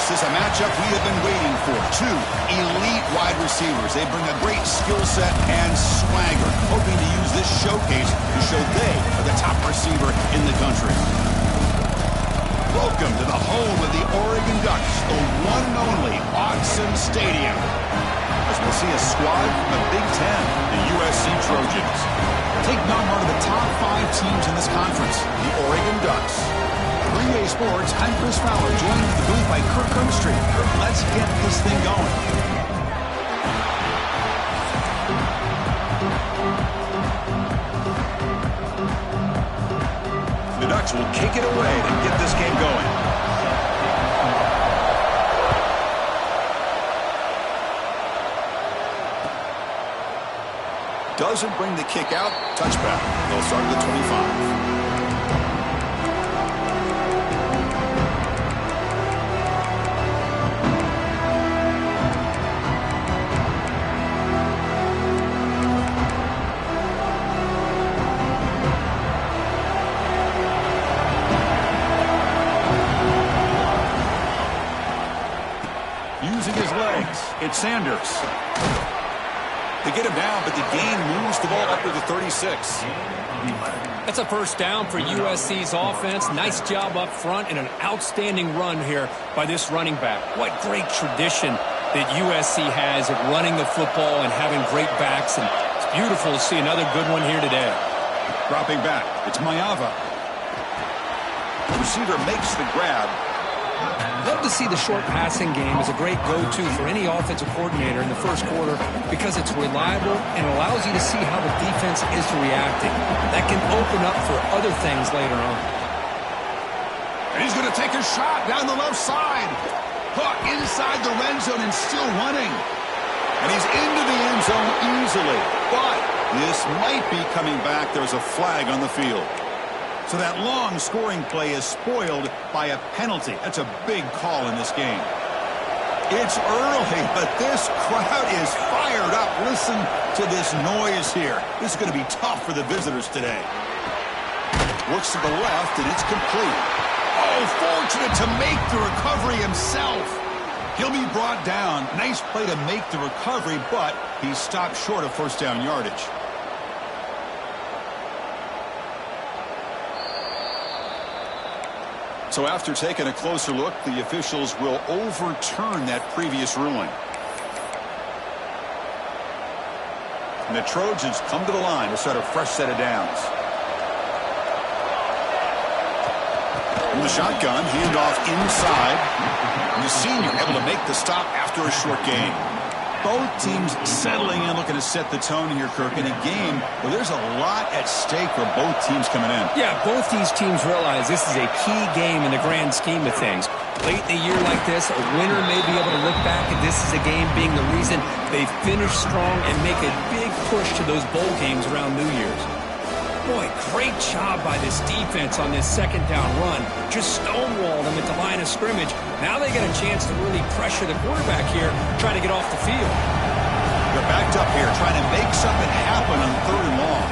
This is a matchup we have been waiting for. Two elite wide receivers. They bring a great skill set and swagger, hoping to use this showcase to show they are the top receiver in the country. Welcome to the home of the Oregon Ducks, the one and only Autzen Stadium. As we'll see a squad from the Big Ten, the USC Trojans. Taking on one of the top 5 teams in this conference, the Oregon Ducks. 3A Sports, I'm Chris Fowler, joined in the booth by Kirk Herbstreit. Let's get this thing going. The Ducks will kick it away and get this game going. Doesn't bring the kick out. Touchback. They'll start at the 25. Using his legs, it's Sanders. They get him down, but the gain moves the ball up to the 36. That's a first down for USC's offense. Nice job up front and an outstanding run here by this running back. What great tradition that USC has of running the football and having great backs. And it's beautiful to see another good one here today. Dropping back, it's Maiava. The receiver makes the grab. Love to see the short passing game as a great go-to for any offensive coordinator in the first quarter because it's reliable and allows you to see how the defense is reacting. That can open up for other things later on. And he's going to take a shot down the left side. Caught inside the red zone and still running. And he's into the end zone easily. But this might be coming back. There's a flag on the field. So that long scoring play is spoiled by a penalty. That's a big call in this game. It's early, but this crowd is fired up. Listen to this noise here. This is going to be tough for the visitors today. Looks to the left, and it's complete. Oh, fortunate to make the recovery himself. He'll be brought down. Nice play to make the recovery, but he stopped short of first down yardage. So after taking a closer look, the officials will overturn that previous ruling. And the Trojans come to the line to start a fresh set of downs. From the shotgun, handoff inside. And the senior able to make the stop after a short gain. Both teams settling in, looking to set the tone here, Kirk, in a game where there's a lot at stake for both teams coming in. Yeah, both these teams realize this is a key game in the grand scheme of things. Late in a year like this, a winner may be able to look back at this as a game being the reason they finish strong and make a big push to those bowl games around New Year's. Boy, great job by this defense on this second down run. Just stonewalled them at the line of scrimmage. Now they get a chance to really pressure the quarterback here, trying to get off the field. They're backed up here, trying to make something happen on 3rd and long.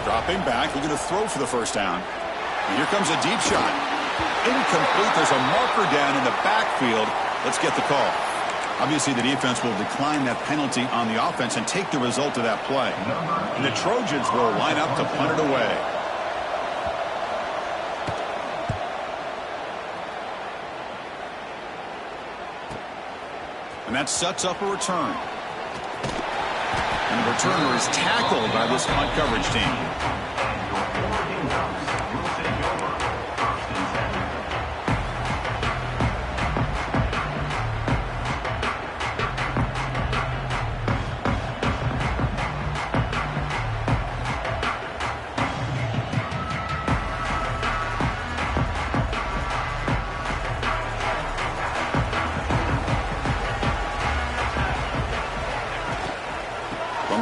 Dropping back, looking to throw for the first down. And here comes a deep shot. Incomplete. There's a marker down in the backfield. Let's get the call. Obviously, the defense will decline that penalty on the offense and take the result of that play. And the Trojans will line up to punt it away. And that sets up a return. And the returner is tackled by this punt coverage team.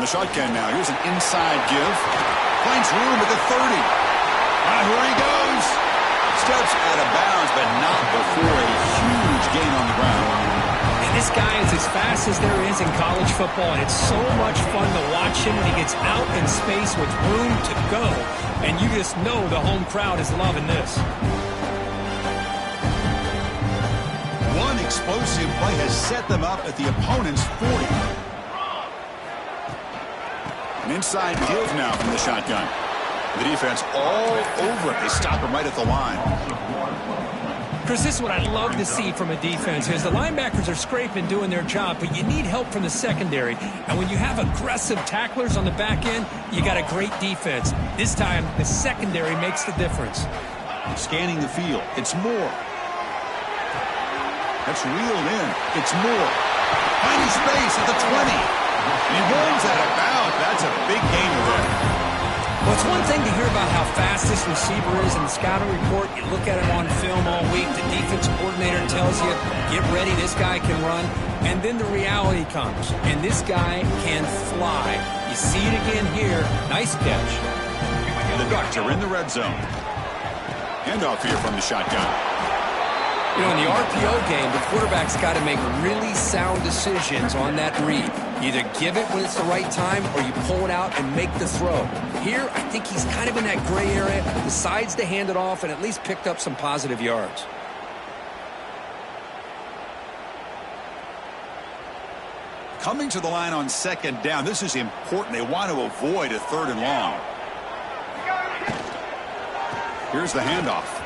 The shotgun now. Here's an inside give. Finds room at the 30. Here he goes. Steps out of bounds, but not before a huge gain on the ground. And this guy is as fast as there is in college football, and it's so much fun to watch him when he gets out in space with room to go. And you just know the home crowd is loving this. One explosive play has set them up at the opponent's 40. An inside give now from the shotgun. The defense all over it. They stop him right at the line. Chris, this is what I love to see from a defense is the linebackers are scraping, doing their job, but you need help from the secondary. And when you have aggressive tacklers on the back end, you got a great defense. This time, the secondary makes the difference. Scanning the field. It's Moore. That's reeled in. It's Moore. Finding space at the 20. And he rolls out of bounds. That's a big gain there. Well, it's one thing to hear about how fast this receiver is in the scouting report. You look at him on film all week. The defense coordinator tells you, get ready, this guy can run. And then the reality comes, and this guy can fly. You see it again here. Nice catch. The Ducks are in the red zone. Handoff here from the shotgun. You know, in the RPO game, the quarterback's got to make really sound decisions on that read. Either give it when it's the right time or you pull it out and make the throw. Here, I think he's kind of in that gray area, decides to hand it off and at least picked up some positive yards. Coming to the line on second down, this is important. They want to avoid a third and long. Here's the handoff.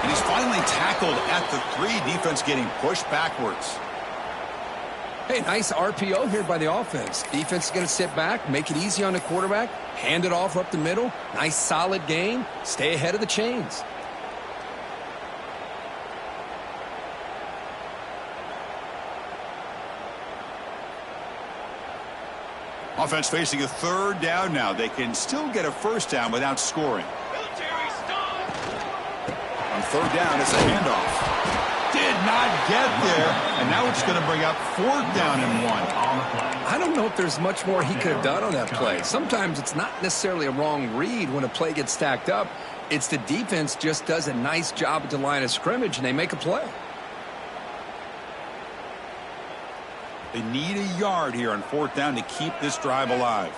And he's finally tackled at the 3. Defense getting pushed backwards. Hey, nice RPO here by the offense. Defense is going to sit back, make it easy on the quarterback, hand it off up the middle. Nice solid game. Stay ahead of the chains. Offense facing a third down now. They can still get a first down without scoring. On third down, it's a handoff. Did not get there, and now it's going to bring up 4th down and 1. I don't know if there's much more he could have done on that play. Sometimes it's not necessarily a wrong read when a play gets stacked up. It's the defense just does a nice job at the line of scrimmage, and they make a play. They need a yard here on 4th down to keep this drive alive.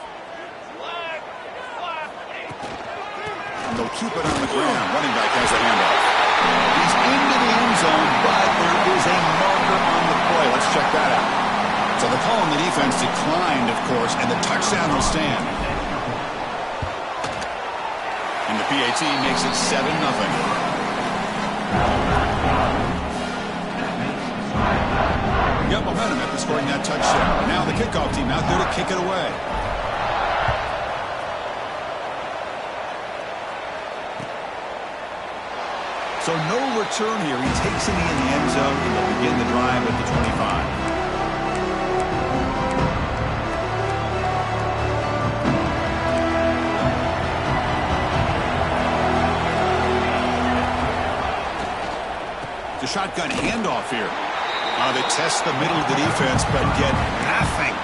And they'll keep it on the ground. Running back has a handoff. He's into the end zone, but there is a marker on the play. Let's check that out. So the call on the defense declined, of course, and the touchdown will stand. And the PAT makes it 7-0. Got momentum after scoring that touchdown. Now the kickoff team out there to kick it away. So no return here. He takes it in the end zone, and they'll begin the drive at the 25. The shotgun handoff here. They test the middle of the defense, but get nothing.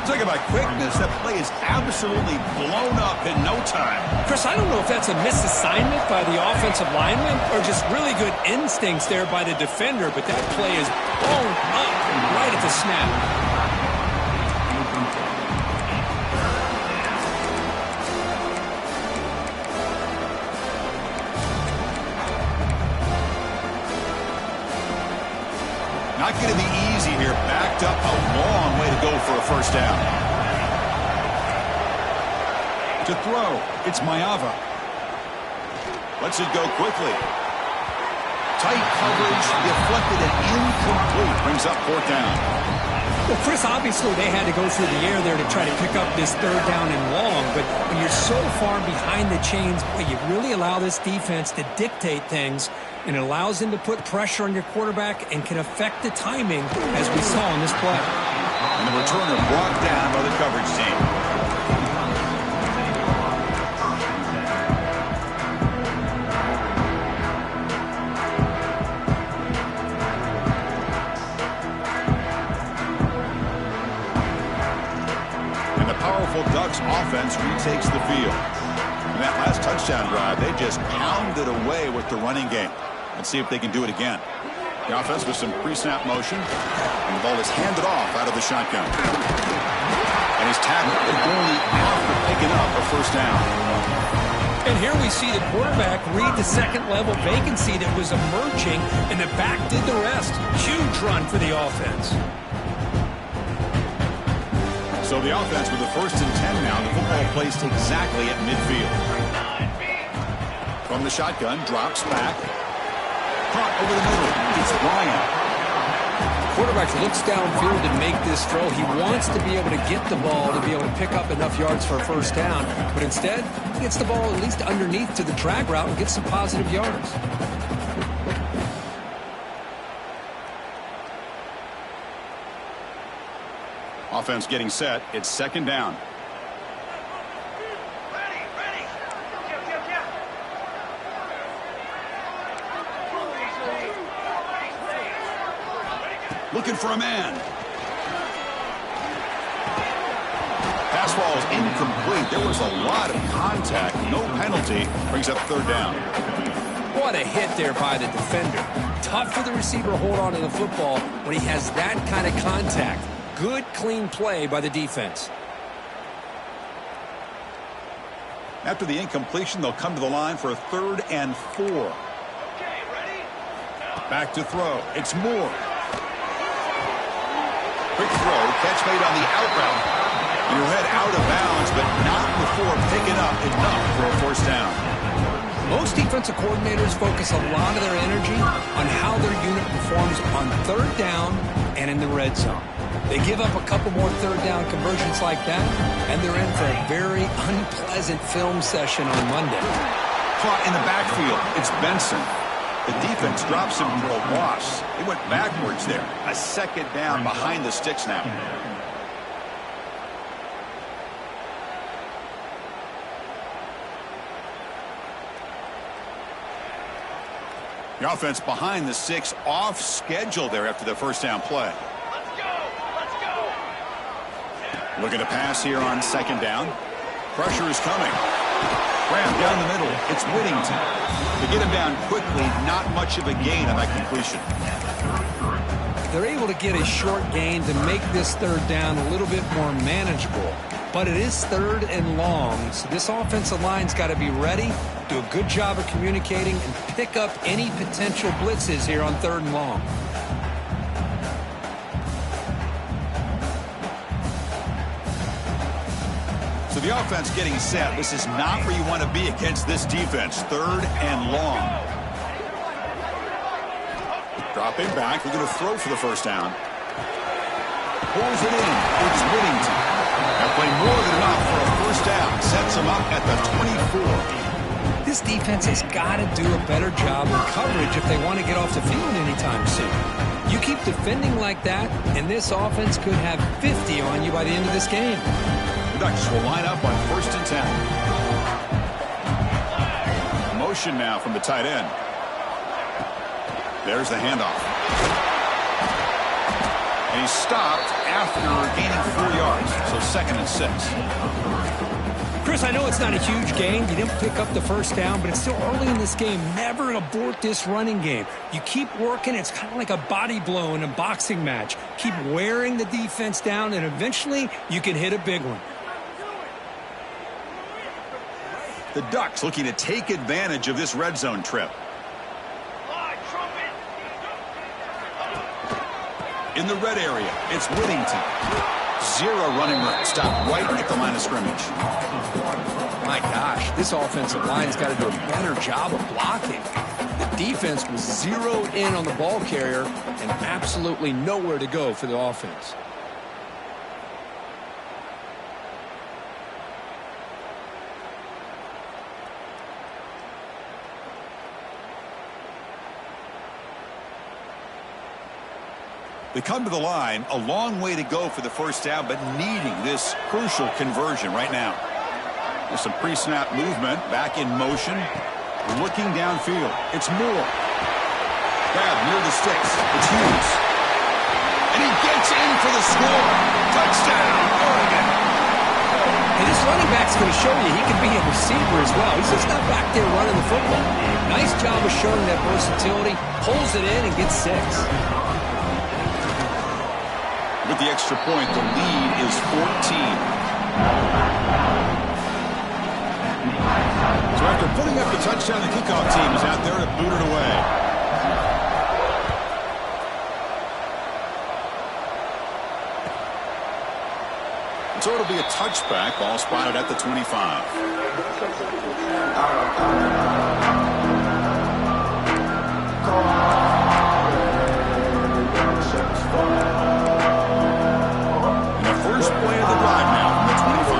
Talk about quickness. That play is absolutely blown up in no time. Chris, I don't know if that's a misassignment by the offensive lineman or just really good instincts there by the defender, but that play is blown up right at the snap. Not going to be easy here. Backed up a long way to go for a first down. To throw, it's Mayava. Lets it go quickly. Tight coverage, deflected and incomplete. Brings up 4th down. Well, Chris, obviously they had to go through the air there to try to pick up this 3rd down and long, but when you're so far behind the chains, boy, you really allow this defense to dictate things, and it allows them to put pressure on your quarterback and can affect the timing, as we saw in this play. And the returner brought down by the coverage team. Ducks offense retakes the field. In that last touchdown drive, they just pounded away with the running game. Let's see if they can do it again. The offense with some pre-snap motion, and the ball is handed off out of the shotgun. And he's tackled, but only after picking up a first down. And here we see the quarterback read the second-level vacancy that was emerging, and the back did the rest. Huge run for the offense. So the offense with the 1st and 10 now. The football placed exactly at midfield. From the shotgun, drops back. Caught over the middle. It's Bryant. Quarterback looks downfield to make this throw. He wants to be able to get the ball to be able to pick up enough yards for a first down. But instead, he gets the ball at least underneath to the drag route and gets some positive yards. Offense getting set. It's 2nd down. Looking for a man. Pass ball is incomplete. There was a lot of contact. No penalty. Brings up 3rd down. What a hit there by the defender. Tough for the receiver to hold on to the football when he has that kind of contact. Good, clean play by the defense. After the incompletion, they'll come to the line for a 3rd and 4. Back to throw. It's Moore. Quick throw. Catch made on the out route. You'll head out of bounds, but not before picking up enough for a 1st down. Most defensive coordinators focus a lot of their energy on how their unit performs on 3rd down and in the red zone. They give up a couple more 3rd down conversions like that, and they're in for a very unpleasant film session on Monday. Caught in the backfield. It's Benson. The defense drops him for a loss. They went backwards there. A 2nd down behind the sticks now. The offense behind the 6, off schedule there after the 1st down play. Looking to pass here on 2nd down. Pressure is coming. Graham down the middle. It's Whittington. To get him down quickly, not much of a gain on that completion. They're able to get a short gain to make this 3rd down a little bit more manageable. But it is 3rd and long, so this offensive line's got to be ready, do a good job of communicating, and pick up any potential blitzes here on 3rd and long. So the offense getting set. This is not where you want to be against this defense. 3rd and long. Dropping back. We're going to throw for the 1st down. Pulls it in. It's Whittington. They'll play more than enough for a 1st down. Sets them up at the 24. This defense has got to do a better job in coverage if they want to get off the field anytime soon. You keep defending like that, and this offense could have 50 on you by the end of this game. The Ducks will line up on 1st and 10. Motion now from the tight end. There's the handoff. And he's stopped after gaining 4 yards. So 2nd and 6. Chris, I know it's not a huge gain. You didn't pick up the 1st down, but it's still early in this game. Never abort this running game. You keep working. It's kind of like a body blow in a boxing match. Keep wearing the defense down, and eventually you can hit a big one. The Ducks looking to take advantage of this red zone trip. In the red area, it's Whittington. 0 running room. Stop right at the line of scrimmage. My gosh, this offensive line's got to do a better job of blocking. The defense was zeroed in on the ball carrier and absolutely nowhere to go for the offense. They come to the line, a long way to go for the 1st down, but needing this crucial conversion right now. There's some pre-snap movement, back in motion, looking downfield. It's Moore. Grab near the sticks. It's Hughes. And he gets in for the score. Touchdown, Oregon. And this running back's going to show you he can be a receiver as well. He's just not back there running the football. Nice job of showing that versatility. Pulls it in and gets 6. With the extra point, the lead is 14. So after After putting up the touchdown, the kickoff team is out there to boot it away. So it'll be a touchback. Ball spotted at the 25. And the first play of the drive now from the 25.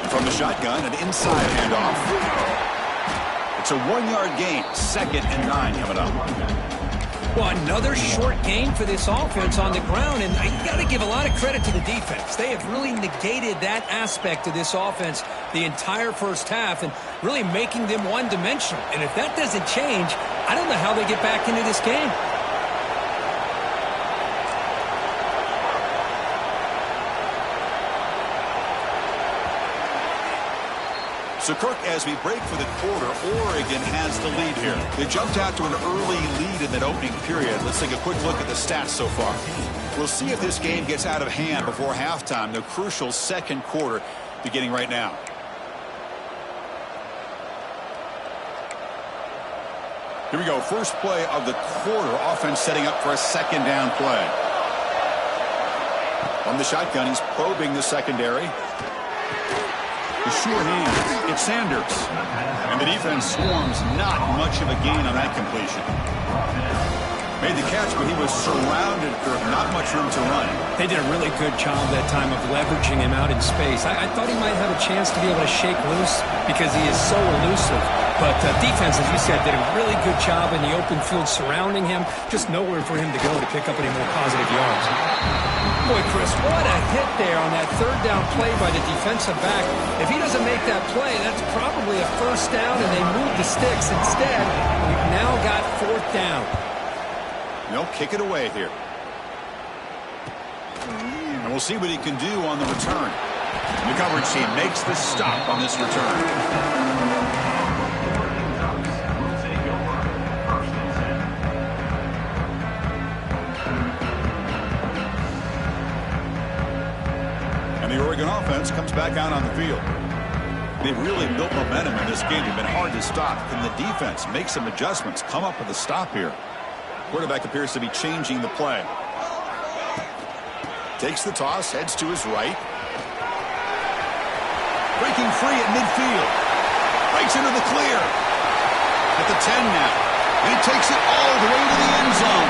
And from the shotgun, an inside handoff. It's a 1-yard gain. 2nd and 9 coming up. Well, another short gain for this offense on the ground, and you got to give a lot of credit to the defense. They have really negated that aspect of this offense the entire first half and really making them one-dimensional. And if that doesn't change, I don't know how they get back into this game. So, Kirk, as we break for the quarter, Oregon has the lead here. They jumped out to an early lead in that opening period. Let's take a quick look at the stats so far. We'll see if this game gets out of hand before halftime, the crucial second quarter beginning right now. Here we go. First play of the quarter. Offense setting up for a second down play. From the shotgun, he's probing the secondary. The sure hands. It's Sanders. And the defense swarms. Not much of a gain on that completion. Made the catch, but he was surrounded, Kirk. Not much room to run. They did a really good job that time of leveraging him out in space. I thought he might have a chance to be able to shake loose because he is so elusive. But defense, as you said, did a really good job in the open field surrounding him. Just nowhere for him to go to pick up any more positive yards. Boy, Chris, what a hit there on that third down play by the defensive back. If he doesn't make that play, that's probably a first down, and they move the sticks. Instead, we've now got 4th down. They'll kick it away here. And we'll see what he can do on the return. The coverage team makes the stop on this return. The Oregon offense comes back out on the field. They've really built momentum in this game. They've been hard to stop. Can the defense make some adjustments, come up with a stop here? Quarterback appears to be changing the play. Takes the toss, heads to his right. Breaking free at midfield. Breaks into the clear. At the 10 now. And he takes it all the way to the end zone.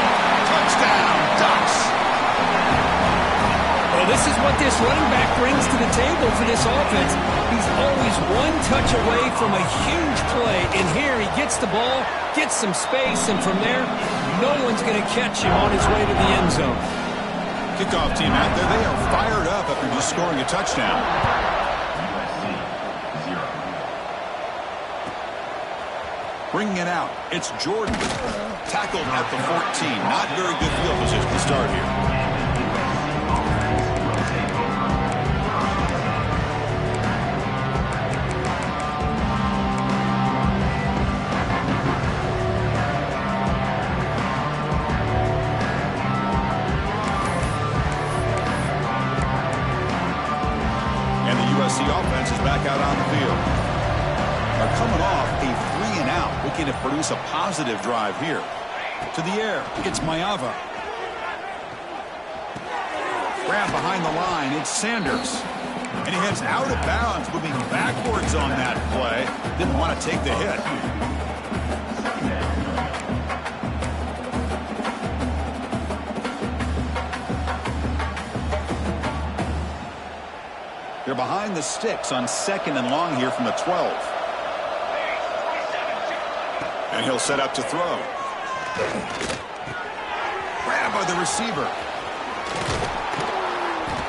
Touchdown, Ducks. Well, this is what this running back brings to the table for this offense. He's always one touch away from a huge play. And here he gets the ball, gets some space, and from there, no one's going to catch him on his way to the end zone. Kickoff team out there. They are fired up after just scoring a touchdown. Bringing it out. It's Jordan. Tackled at the 14. Not very good field position to start here. The offense is back out on the field. They're coming off a 3-and-out, looking to produce a positive drive here. To the air, it's Mayava. Grab behind the line, it's Sanders. And he heads out of bounds, moving backwards on that play. Didn't want to take the hit. They're behind the sticks on 2nd and long here from the 12. And he'll set up to throw. Grabbed by the receiver.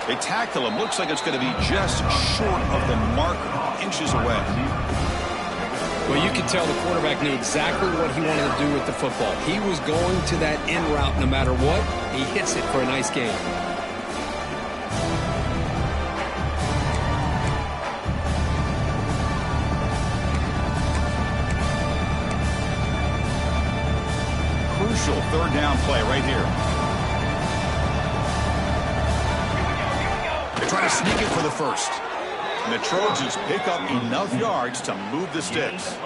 They tackle him. Looks like it's going to be just short of the marker, inches away. Well, you could tell the quarterback knew exactly what he wanted to do with the football. He was going to that in route no matter what. He hits it for a nice gain. Crucial 3rd down play right here. They try trying to sneak it for the first. And the Trojans pick up enough yards to move the sticks.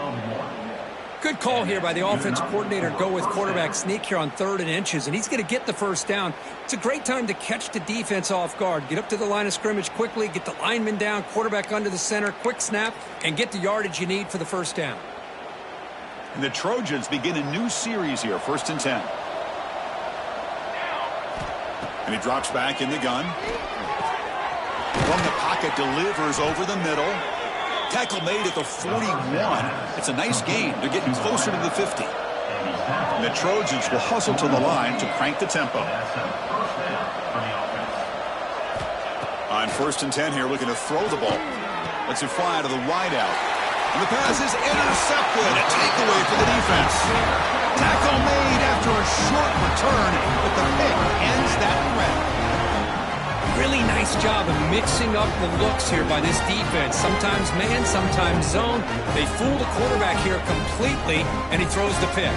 Good call here by the offensive coordinator. Go with quarterback sneak here on 3rd and inches, and he's going to get the first down. It's a great time to catch the defense off guard. Get up to the line of scrimmage quickly, get the lineman down, quarterback under the center, quick snap, and get the yardage you need for the first down. And the Trojans begin a new series here, 1st and 10. And he drops back in the gun. From the pocket, delivers over the middle. Tackle made at the 41. It's a nice gain. They're getting closer to the 50. And the Trojans will hustle to the line to crank the tempo. On 1st and 10 here, looking to throw the ball. Lets it fly to the wideout. And the pass is intercepted. A takeaway for the defense. Tackle made after a short return, but the pick ends that threat. Really nice job of mixing up the looks here by this defense. Sometimes man, sometimes zone. They fool the quarterback here completely, and he throws the pick.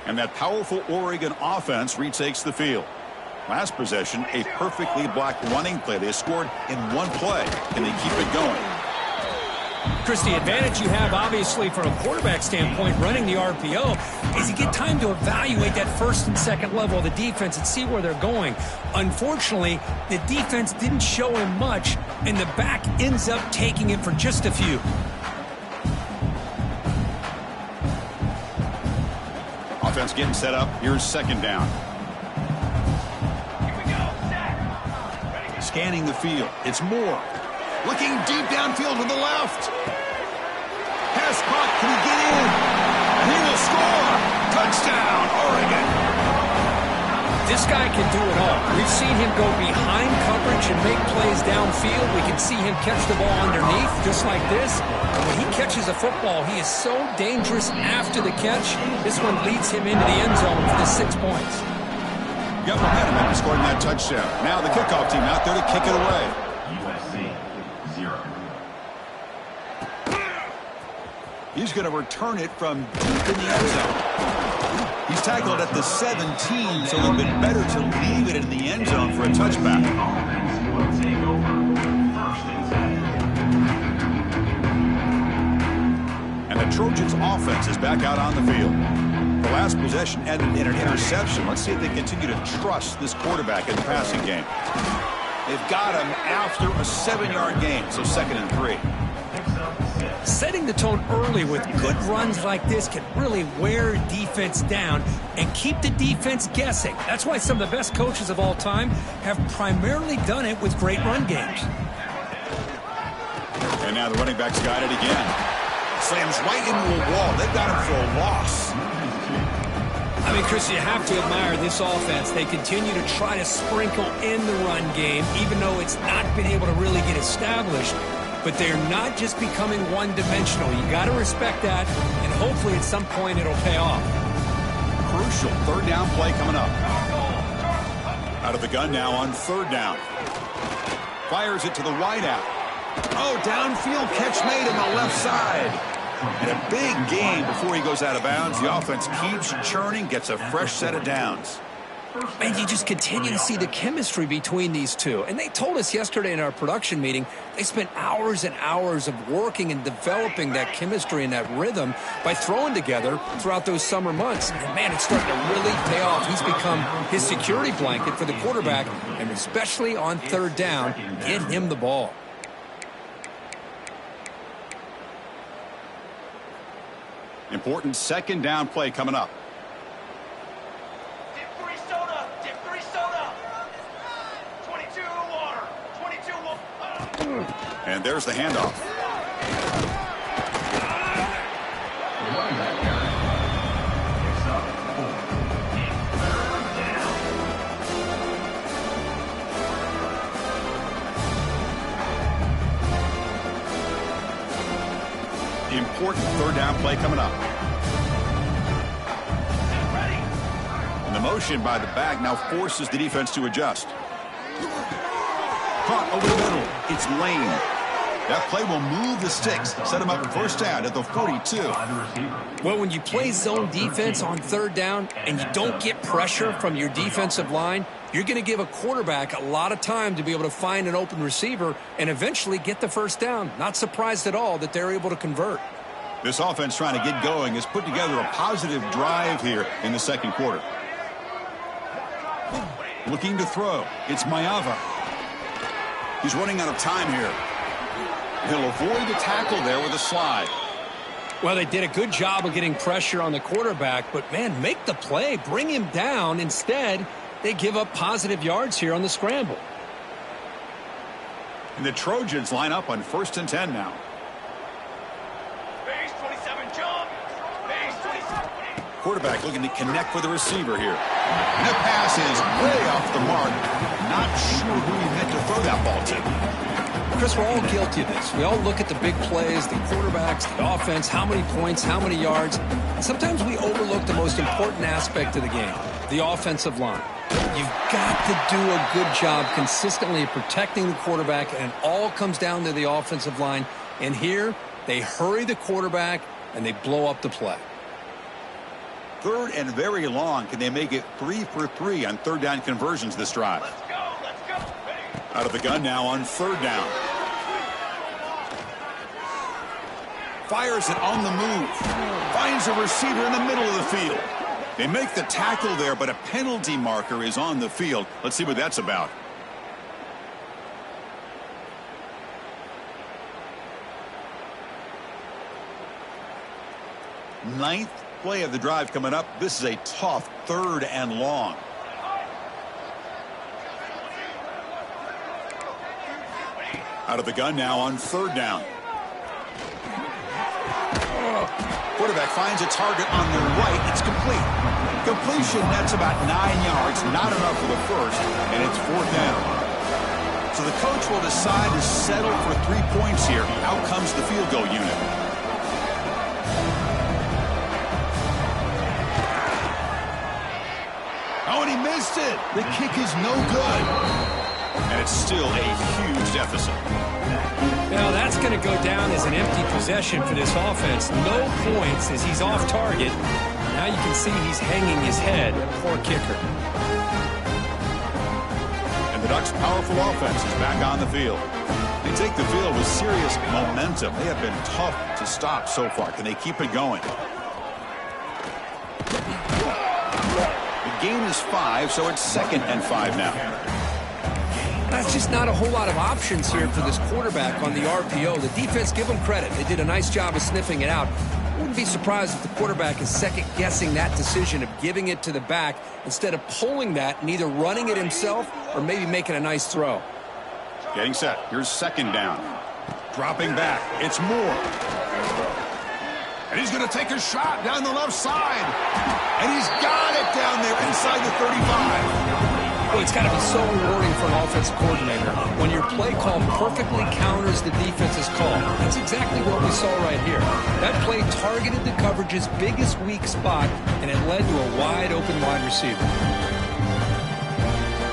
And that powerful Oregon offense retakes the field. Last possession, a perfectly blocked running play. They scored in one play. Can they keep it going? Chris, the advantage you have, obviously, from a quarterback standpoint, running the RPO, is you get time to evaluate that 1st and 2nd level of the defense and see where they're going. Unfortunately, the defense didn't show him much, and the back ends up taking it for just a few. Offense getting set up. Here's 2nd down. Scanning the field. It's Moore. Looking deep downfield to the left. Pass caught. Can he get in? And he will score. Touchdown, Oregon. This guy can do it all. We've seen him go behind coverage and make plays downfield. We can see him catch the ball underneath, just like this. And when he catches a football, he is so dangerous after the catch. This one leads him into the end zone for the 6 points. Got momentum after scoring that touchdown. Now the kickoff team out there to kick it away. USC 0. He's going to return it from deep in the end zone. He's tackled at the 17, so it would have been better to leave it in the end zone for a touchback. Offense will take over 1st and 10. And the Trojans' offense is back out on the field. The last possession ended in an interception. Let's see if they continue to trust this quarterback in the passing game. They've got him after a 7-yard gain, so 2nd and 3. Setting the tone early with good runs like this can really wear defense down and keep the defense guessing. That's why some of the best coaches of all time have primarily done it with great run games. And now the running back's got it again. Slams right into a wall. They've got him for a loss. I mean, Chris, you have to admire this offense. They continue to try to sprinkle in the run game, even though it's not been able to really get established. But they're not just becoming one-dimensional. You got to respect that, and hopefully at some point it'll pay off. Crucial 3rd down play coming up. Out of the gun now on 3rd down. Fires it to the wideout. Oh, downfield catch made on the left side. And a big gain before he goes out of bounds. The offense keeps churning, gets a fresh set of downs. And you just continue to see the chemistry between these two. And they told us yesterday in our production meeting, they spent hours and hours of working and developing that chemistry and that rhythm by throwing together throughout those summer months. And man, it's starting to really pay off. He's become his security blanket for the quarterback, and especially on 3rd down, get him the ball. Important 2nd down play coming up. Dip 3 soda! Dip 3 soda! 22 water! 22 water! And there's the handoff. Important 3rd down play coming up. And the motion by the back now forces the defense to adjust. Caught over the middle. It's Lane. That play will move the sticks, set him up first down at the 42. Well, when you play zone defense on third down and you don't get pressure from your defensive line, you're going to give a quarterback a lot of time to be able to find an open receiver and eventually get the first down. Not surprised at all that they're able to convert. This offense trying to get going has put together a positive drive here in the second quarter. Looking to throw. It's Mayava. He's running out of time here. He'll avoid the tackle there with a slide. Well, they did a good job of getting pressure on the quarterback, but, man, make the play. Bring him down. Instead, they give up positive yards here on the scramble. And the Trojans line up on 1st and 10 now. Base 27 jump. Base 27. Quarterback looking to connect with the receiver here. And the pass is way off the mark. Not sure who he meant to throw that ball to. Chris, we're all guilty of this. We all look at the big plays, the quarterbacks, the offense, how many points, how many yards. And sometimes we overlook the most important aspect of the game, the offensive line. You've got to do a good job consistently protecting the quarterback, and it all comes down to the offensive line. And here, they hurry the quarterback, and they blow up the play. 3rd and very long. Can they make it 3 for 3 on third down conversions this drive? Let's go. Let's go. Out of the gun now on 3rd down. Fires it on the move. Finds a receiver in the middle of the field. They make the tackle there, but a penalty marker is on the field. Let's see what that's about. Ninth play of the drive coming up. This is a tough 3rd and long. Out of the gun now on 3rd down. Quarterback finds a target on the right. It's complete. Completion, that's about 9 yards. Not enough for the first, and it's 4th down. So the coach will decide to settle for 3 points here. Out comes the field goal unit. Oh, and he missed it. The kick is no good. And it's still a huge deficit. Now, that's going to go down as an empty possession for this offense. No points as he's off target. Now you can see he's hanging his head. Poor kicker. And the Ducks' powerful offense is back on the field. They take the field with serious momentum. They have been tough to stop so far. Can they keep it going? The gain is 5, so it's 2nd and 5 now. That's just not a whole lot of options here for this quarterback on the RPO. The defense, give them credit. They did a nice job of sniffing it out. I wouldn't be surprised if the quarterback is second-guessing that decision of giving it to the back instead of pulling that and either running it himself or maybe making a nice throw. Getting set. Here's 2nd down. Dropping back. It's Moore. And he's going to take a shot down the left side. And he's got it down there inside the 35. Well, it's got to be so rewarding for an offensive coordinator when your play call perfectly counters the defense's call. That's exactly what we saw right here. That play targeted the coverage's biggest weak spot, and it led to a wide-open wide receiver.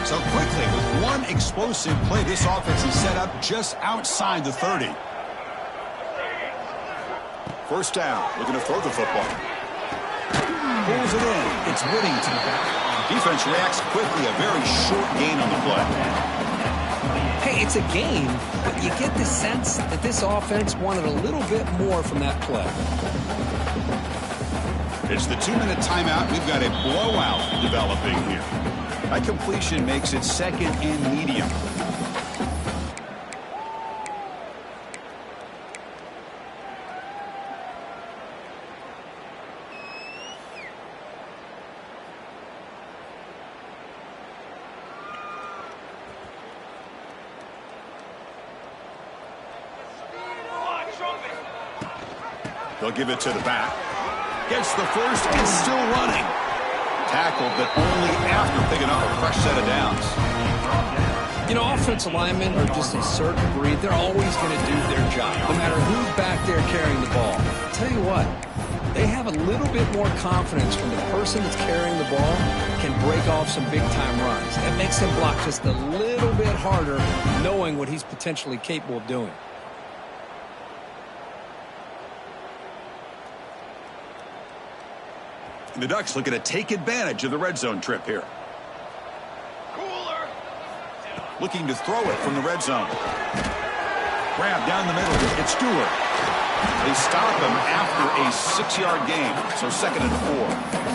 So quickly, with one explosive play, this offense is set up just outside the 30. 1st down, looking to throw the football. Pulls it in. It's Whittington. Defense reacts quickly. A very short gain on the play. Hey, it's a game, but you get the sense that this offense wanted a little bit more from that play. It's the 2-minute timeout. We've got a blowout developing here. That completion makes it 2nd and medium. They'll give it to the back. Gets the first and still running. Tackled, but only after picking up a fresh set of downs. You know, offensive linemen are just a certain breed. They're always going to do their job, no matter who's back there carrying the ball. I'll tell you what, they have a little bit more confidence when the person that's carrying the ball can break off some big-time runs. That makes him block just a little bit harder, knowing what he's potentially capable of doing. And the Ducks looking to take advantage of the red zone trip here. Cooler. Looking to throw it from the red zone. Grab down the middle. It's Stewart. They stop him after a 6-yard gain. So 2nd and 4.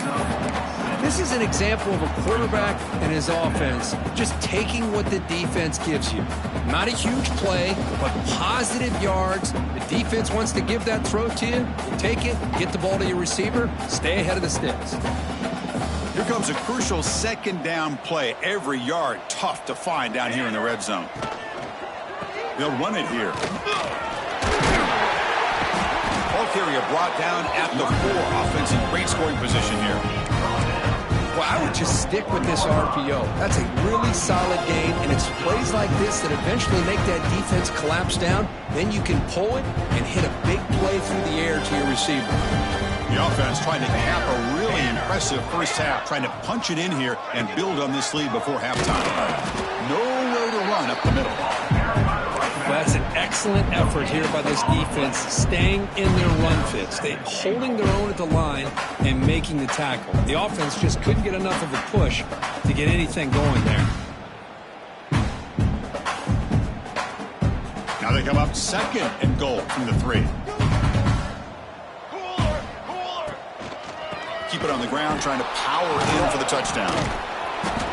This is an example of a quarterback and his offense just taking what the defense gives you. Not a huge play, but positive yards. The defense wants to give that throw to you. You take it, get the ball to your receiver, stay ahead of the sticks. Here comes a crucial 2nd down play. Every yard tough to find down here in the red zone. They'll run it here. Ball carrier brought down at the 4. Offensive great scoring position here. Well, I would just stick with this RPO. That's a really solid game, and it's plays like this that eventually make that defense collapse down. Then you can pull it and hit a big play through the air to your receiver. The offense trying to cap a really impressive first half, trying to punch it in here and build on this lead before halftime. Nowhere to run up the middle. That's an excellent effort here by this defense, staying in their run fits. They holding their own at the line and making the tackle. The offense just couldn't get enough of a push to get anything going there. Now they come up 2nd and goal from the 3. Cooler. Keep it on the ground, trying to power in for the touchdown.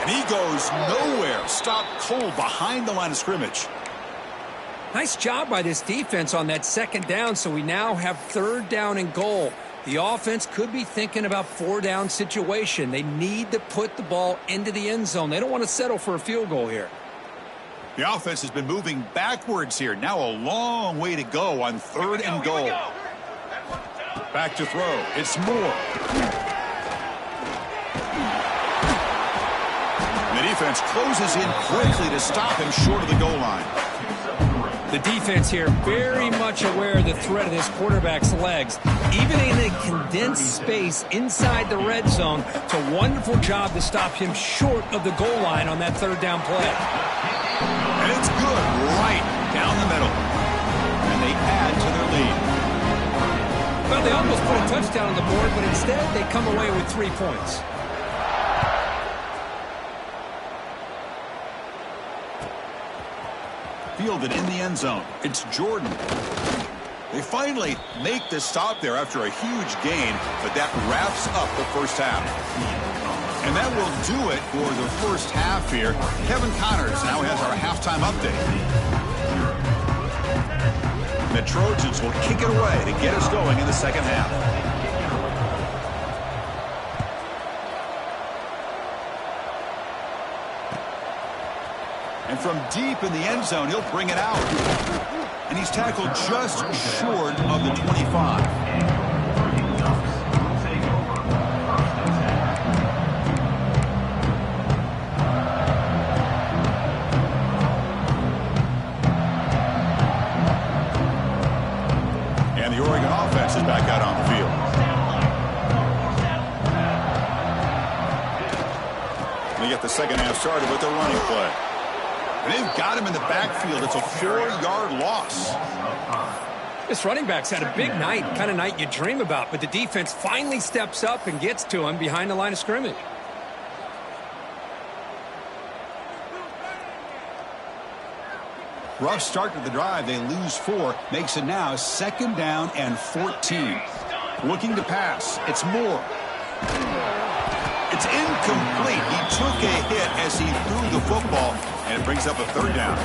And he goes nowhere. Stop cold behind the line of scrimmage. Nice job by this defense on that 2nd down, so we now have 3rd down and goal. The offense could be thinking about 4-down situation. They need to put the ball into the end zone. They don't want to settle for a field goal here. The offense has been moving backwards here. Now a long way to go on 3rd and goal. Back to throw. It's Moore. The defense closes in quickly to stop him short of the goal line. The defense here very much aware of the threat of this quarterback's legs. Even in a condensed space inside the red zone, it's a wonderful job to stop him short of the goal line on that 3rd down play. And it's good right down the middle. And they add to their lead. Well, they almost put a touchdown on the board, but instead they come away with 3 points. Fielded in the end zone. It's Jordan. They finally make the stop there after a huge gain, but that wraps up the first half. And that will do it for the first half here. Kevin Connors now has our halftime update. The Trojans will kick it away to get us going in the second half. And from deep in the end zone, he'll bring it out. And he's tackled just short of the 25. And the Oregon offense is back out on the field. They get the second half started with their running play. And they've got him in the backfield. It's a 4-yard loss. This running back's had a big night, kind of night you dream about, but the defense finally steps up and gets to him behind the line of scrimmage. Rough start to the drive. They lose 4. Makes it now 2nd down and 14. Looking to pass. It's Moore. It's incomplete. He took a hit as he threw the football, and it brings up a 3rd down.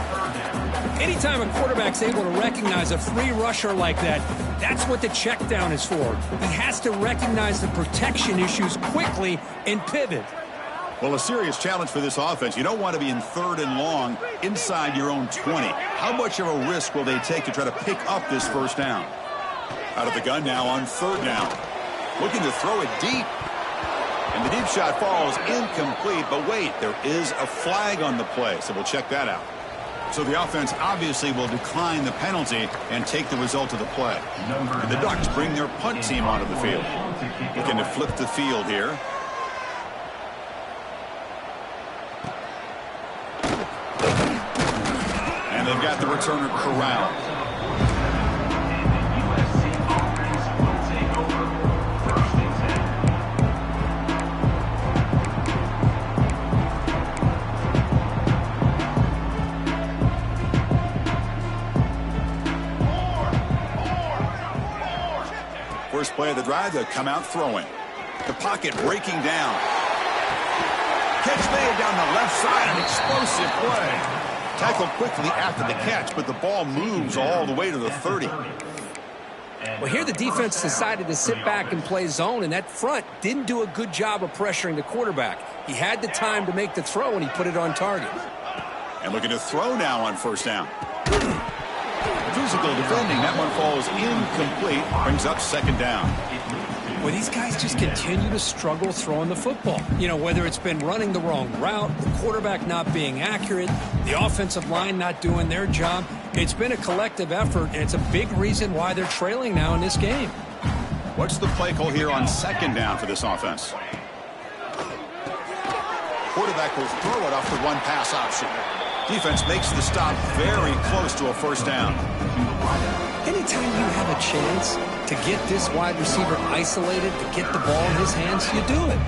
Anytime a quarterback's able to recognize a free rusher like that, that's what the check down is for. He has to recognize the protection issues quickly and pivot. Well, a serious challenge for this offense. You don't want to be in 3rd and long inside your own 20. How much of a risk will they take to try to pick up this first down? Out of the gun now on 3rd down. Looking to throw it deep. And the deep shot falls incomplete, but wait, there is a flag on the play, so we'll check that out. So the offense obviously will decline the penalty and take the result of the play. And the Ducks bring their punt team onto the field. Looking to flip the field here. And they've got the returner corralled. play of the drive, they'll come out throwing. The pocket breaking down. Catch made down the left side, an explosive play. Tackled quickly after the catch, but the ball moves all the way to the 30. Well, here the defense decided to sit back and play zone, and that front didn't do a good job of pressuring the quarterback. He had the time to make the throw, and he put it on target. And looking to throw now on first down. Physical defending. That one falls incomplete. Brings up second down. Well, these guys just continue to struggle throwing the football. You know, whether it's been running the wrong route, the quarterback not being accurate, the offensive line not doing their job. It's been a collective effort, and it's a big reason why they're trailing now in this game. What's the play call here on second down for this offense? Quarterback will throw it off the one pass option. Defense makes the stop very close to a first down. Anytime you have a chance to get this wide receiver isolated, to get the ball in his hands, you do it.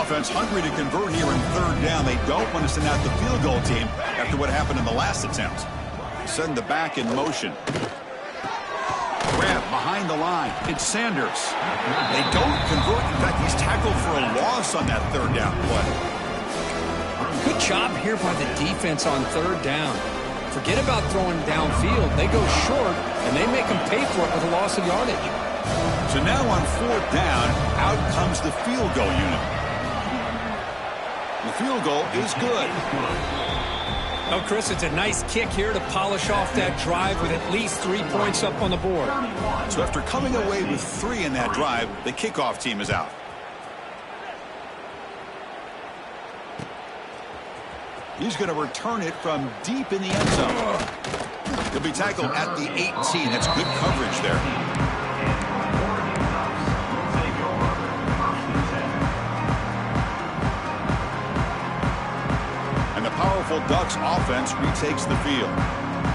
Offense hungry to convert here in third down. They don't want to send out the field goal team after what happened in the last attempt. Send the back in motion. Grab behind the line. It's Sanders. They don't convert. In fact, he's tackled for a loss on that third down play. Good job here by the defense on third down. Forget about throwing downfield. They go short, and they make them pay for it with a loss of yardage. So now on fourth down, out comes the field goal unit. The field goal is good. Oh, Chris, it's a nice kick here to polish off that drive with at least 3 points up on the board. So after coming away with 3 in that drive, the kickoff team is out. He's going to return it from deep in the end zone. He'll be tackled at the 18. That's good coverage there. And the powerful Ducks offense retakes the field.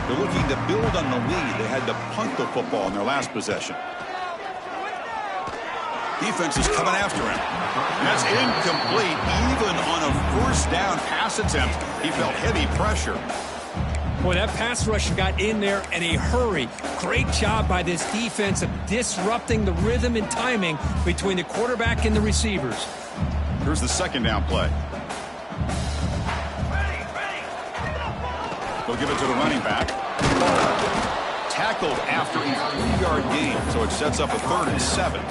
They're looking to build on the lead. They had to punt the football in their last possession. Defense is coming after him. And that's incomplete. Even on a first down pass attempt, he felt heavy pressure. Boy, that pass rush got in there in a hurry. Great job by this defense of disrupting the rhythm and timing between the quarterback and the receivers. Here's the second down play. They'll give it to the running back. Tackled after a 3-yard gain, so it sets up a 3rd and 7.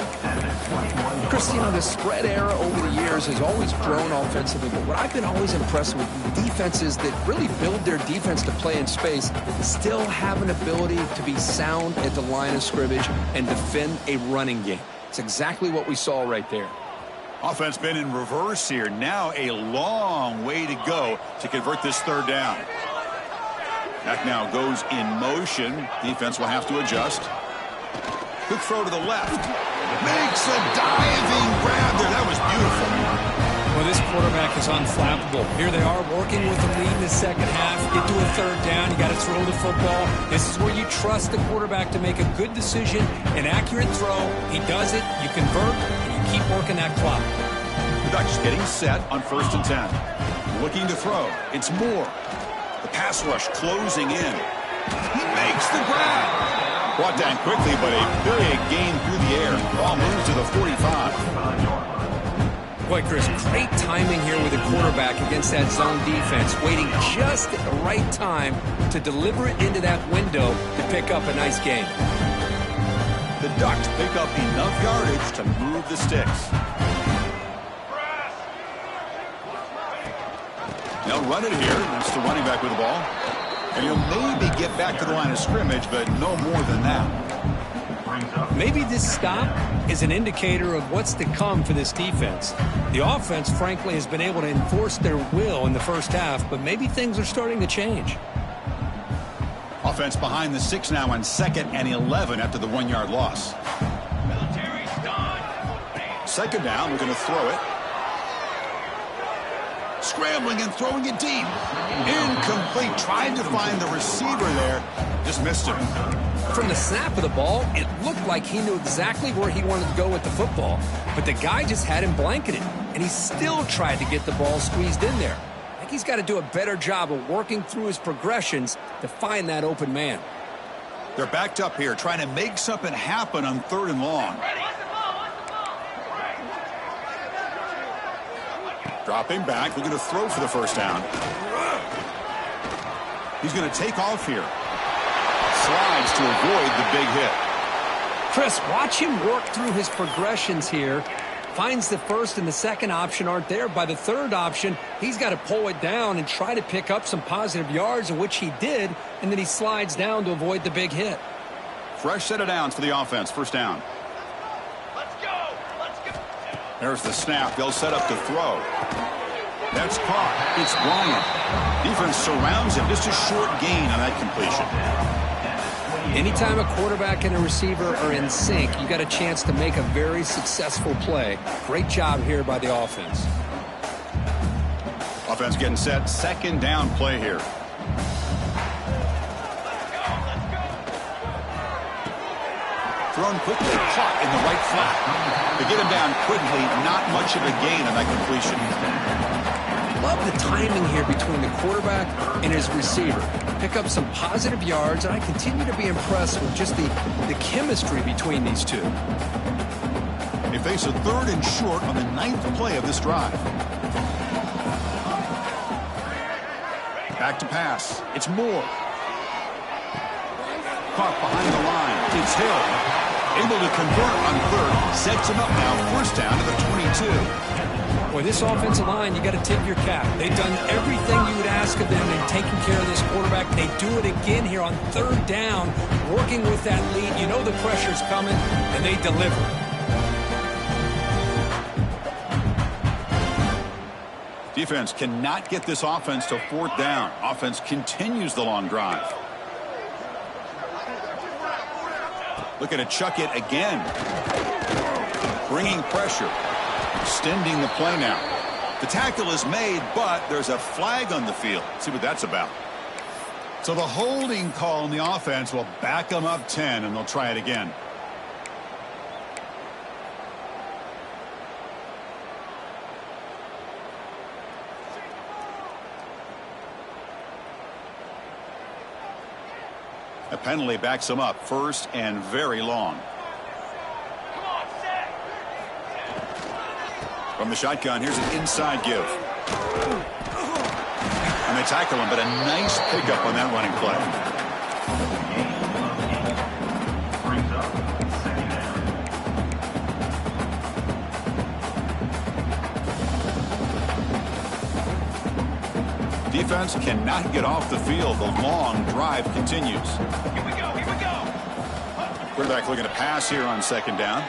Chris, you know, the spread era over the years has always grown offensively, but what I've been always impressed with defenses that really build their defense to play in space still have an ability to be sound at the line of scrimmage and defend a running game. It's exactly what we saw right there. Offense been in reverse here. Now a long way to go to convert this third down. Back now goes in motion. Defense will have to adjust. Quick throw to the left. Makes a diving grab there. That was beautiful. Well, this quarterback is unflappable. Here they are working with the lead in the second half. Get to a third down. You got to throw the football. This is where you trust the quarterback to make a good decision, an accurate throw. He does it. You convert, and you keep working that clock. The Ducks getting set on 1st and 10. Looking to throw. It's Moore. The pass rush closing in. He makes the grab. Brought down quickly, but a big gain through the air. Ball moves to the 45. Boy, Chris, great timing here with the quarterback against that zone defense, waiting just at the right time to deliver it into that window to pick up a nice gain. The Ducks pick up enough yardage to move the sticks. They'll run it here. That's the running back with the ball. And he'll maybe get back to the line of scrimmage, but no more than that. Maybe this stop is an indicator of what's to come for this defense. The offense, frankly, has been able to enforce their will in the first half, but maybe things are starting to change. Offense behind the 6 now on 2nd and 11 after the 1-yard loss. Second down, we're going to throw it. Scrambling and throwing it deep. Incomplete. Tried to find the receiver there. Just missed him. From the snap of the ball, it looked like he knew exactly where he wanted to go with the football. But the guy just had him blanketed, and he still tried to get the ball squeezed in there. I think he's got to do a better job of working through his progressions to find that open man. They're backed up here, trying to make something happen on 3rd and long. Dropping back, looking to throw for the first down. He's going to take off here. Slides to avoid the big hit. Chris, watch him work through his progressions here. Finds the first and the second option aren't there. By the third option, he's got to pull it down and try to pick up some positive yards, which he did, and then he slides down to avoid the big hit. Fresh set of downs for the offense. First down. Let's go. Let's go. There's the snap. They'll set up to throw. That's caught. It's Bryant. Defense surrounds him. Just a short gain on that completion. Anytime a quarterback and a receiver are in sync, you got a chance to make a very successful play. Great job here by the offense. Offense getting set. Second down play here. Thrown quickly, caught in the right flat. To get him down quickly, not much of a gain on that completion. Love the timing here between the quarterback and his receiver. Pick up some positive yards, and I continue to be impressed with just the chemistry between these two. They face a 3rd and short on the 9th play of this drive. Back to pass. It's Moore. Caught behind the line. It's Hill. Able to convert on 3rd. Sets him up now. First down to the 22. Boy, this offensive line, you got to tip your cap. They've done everything you would ask of them in taking care of this quarterback. They do it again here on 3rd down, working with that lead. You know the pressure's coming, and they deliver. Defense cannot get this offense to 4th down. Offense continues the long drive. Looking to chuck it again. Bringing pressure. Extending the play now. The tackle is made, but there's a flag on the field. Let's see what that's about. So the holding call on the offense will back them up 10, and they'll try it again. A penalty backs them up. 1st and very long. From the shotgun, here's an inside give. And they tackle him, but a nice pickup on that running play. Brings up 2nd down. Defense cannot get off the field. The long drive continues. Here we go. Here we go. Quarterback looking to pass here on 2nd down.